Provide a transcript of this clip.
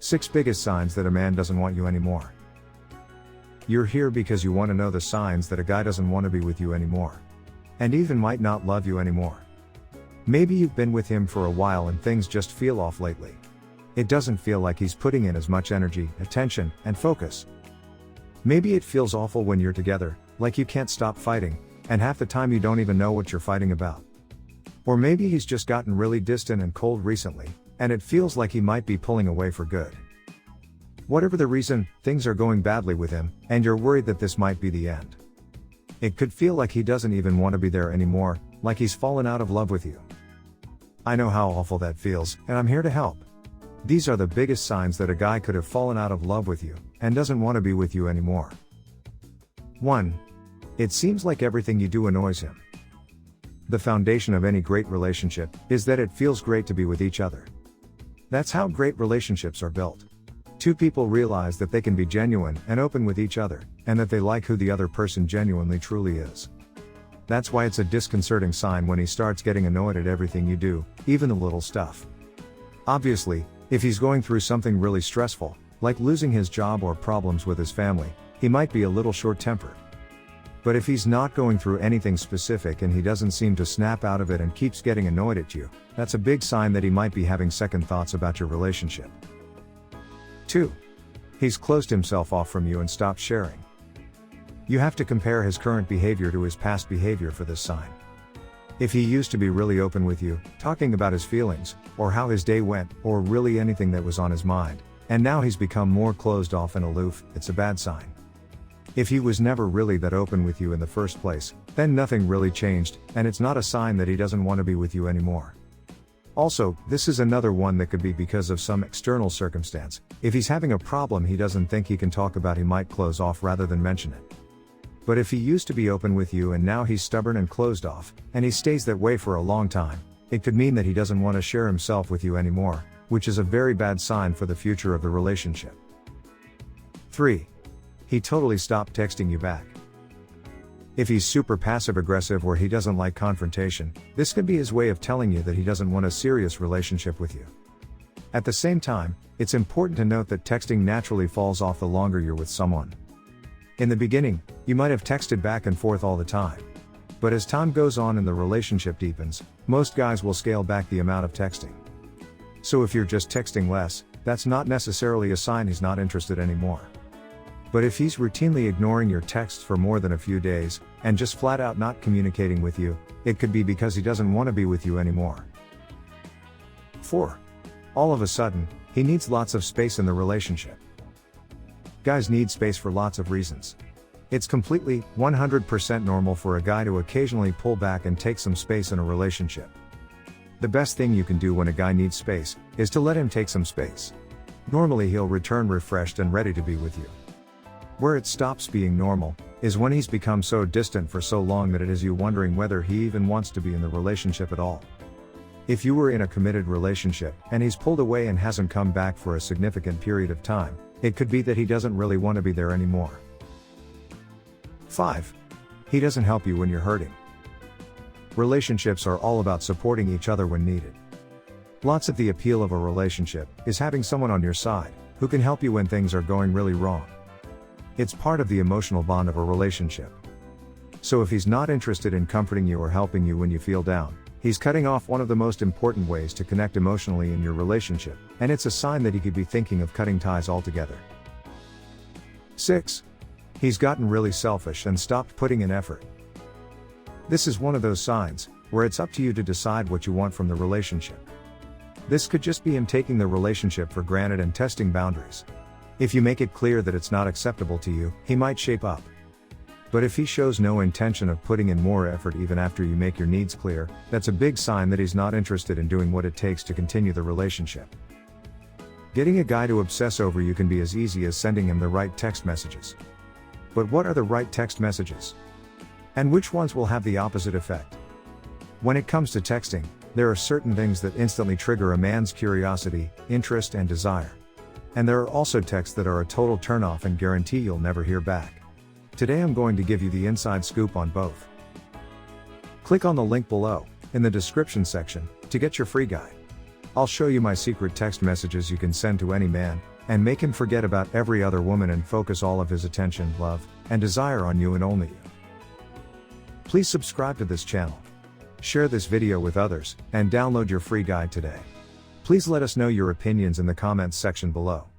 6 biggest signs that a man doesn't want you anymore. You're here because you want to know the signs that a guy doesn't want to be with you anymore. And even might not love you anymore. Maybe you've been with him for a while and things just feel off lately. It doesn't feel like he's putting in as much energy, attention, and focus. Maybe it feels awful when you're together, like you can't stop fighting, and half the time you don't even know what you're fighting about. Or maybe he's just gotten really distant and cold recently, and it feels like he might be pulling away for good. Whatever the reason, things are going badly with him, and you're worried that this might be the end. It could feel like he doesn't even want to be there anymore, like he's fallen out of love with you. I know how awful that feels, and I'm here to help. These are the biggest signs that a guy could have fallen out of love with you, and doesn't want to be with you anymore. 1. It seems like everything you do annoys him. The foundation of any great relationship is that it feels great to be with each other. That's how great relationships are built. Two people realize that they can be genuine and open with each other, and that they like who the other person genuinely truly is. That's why it's a disconcerting sign when he starts getting annoyed at everything you do, even the little stuff. Obviously, if he's going through something really stressful, like losing his job or problems with his family, he might be a little short-tempered. But if he's not going through anything specific and he doesn't seem to snap out of it and keeps getting annoyed at you, that's a big sign that he might be having second thoughts about your relationship. 2. He's closed himself off from you and stopped sharing. You have to compare his current behavior to his past behavior for this sign. If he used to be really open with you, talking about his feelings, or how his day went, or really anything that was on his mind, and now he's become more closed off and aloof, it's a bad sign. If he was never really that open with you in the first place, then nothing really changed, and it's not a sign that he doesn't want to be with you anymore. Also, this is another one that could be because of some external circumstance. If he's having a problem he doesn't think he can talk about, he might close off rather than mention it. But if he used to be open with you and now he's stubborn and closed off, and he stays that way for a long time, it could mean that he doesn't want to share himself with you anymore, which is a very bad sign for the future of the relationship. 3. He totally stopped texting you back. If he's super passive-aggressive or he doesn't like confrontation, this could be his way of telling you that he doesn't want a serious relationship with you. At the same time, it's important to note that texting naturally falls off the longer you're with someone. In the beginning, you might have texted back and forth all the time. But as time goes on and the relationship deepens, most guys will scale back the amount of texting. So if you're just texting less, that's not necessarily a sign he's not interested anymore. But if he's routinely ignoring your texts for more than a few days, and just flat out not communicating with you, it could be because he doesn't want to be with you anymore. 4. All of a sudden, he needs lots of space in the relationship. Guys need space for lots of reasons. It's completely, 100% normal for a guy to occasionally pull back and take some space in a relationship. The best thing you can do when a guy needs space, is to let him take some space. Normally he'll return refreshed and ready to be with you. Where it stops being normal, is when he's become so distant for so long that it has you wondering whether he even wants to be in the relationship at all. If you were in a committed relationship, and he's pulled away and hasn't come back for a significant period of time, it could be that he doesn't really want to be there anymore. 5. He doesn't help you when you're hurting. Relationships are all about supporting each other when needed. Lots of the appeal of a relationship is having someone on your side, who can help you when things are going really wrong. It's part of the emotional bond of a relationship. So if he's not interested in comforting you or helping you when you feel down, he's cutting off one of the most important ways to connect emotionally in your relationship, and it's a sign that he could be thinking of cutting ties altogether. 6. He's gotten really selfish and stopped putting in effort. This is one of those signs, where it's up to you to decide what you want from the relationship. This could just be him taking the relationship for granted and testing boundaries. If you make it clear that it's not acceptable to you, he might shape up. But if he shows no intention of putting in more effort even after you make your needs clear, that's a big sign that he's not interested in doing what it takes to continue the relationship. Getting a guy to obsess over you can be as easy as sending him the right text messages. But what are the right text messages? And which ones will have the opposite effect? When it comes to texting, there are certain things that instantly trigger a man's curiosity, interest, and desire. And there are also texts that are a total turnoff and guarantee you'll never hear back. Today I'm going to give you the inside scoop on both. Click on the link below, in the description section, to get your free guide. I'll show you my secret text messages you can send to any man, and make him forget about every other woman and focus all of his attention, love, and desire on you and only you. Please subscribe to this channel. Share this video with others, and download your free guide today. Please let us know your opinions in the comments section below.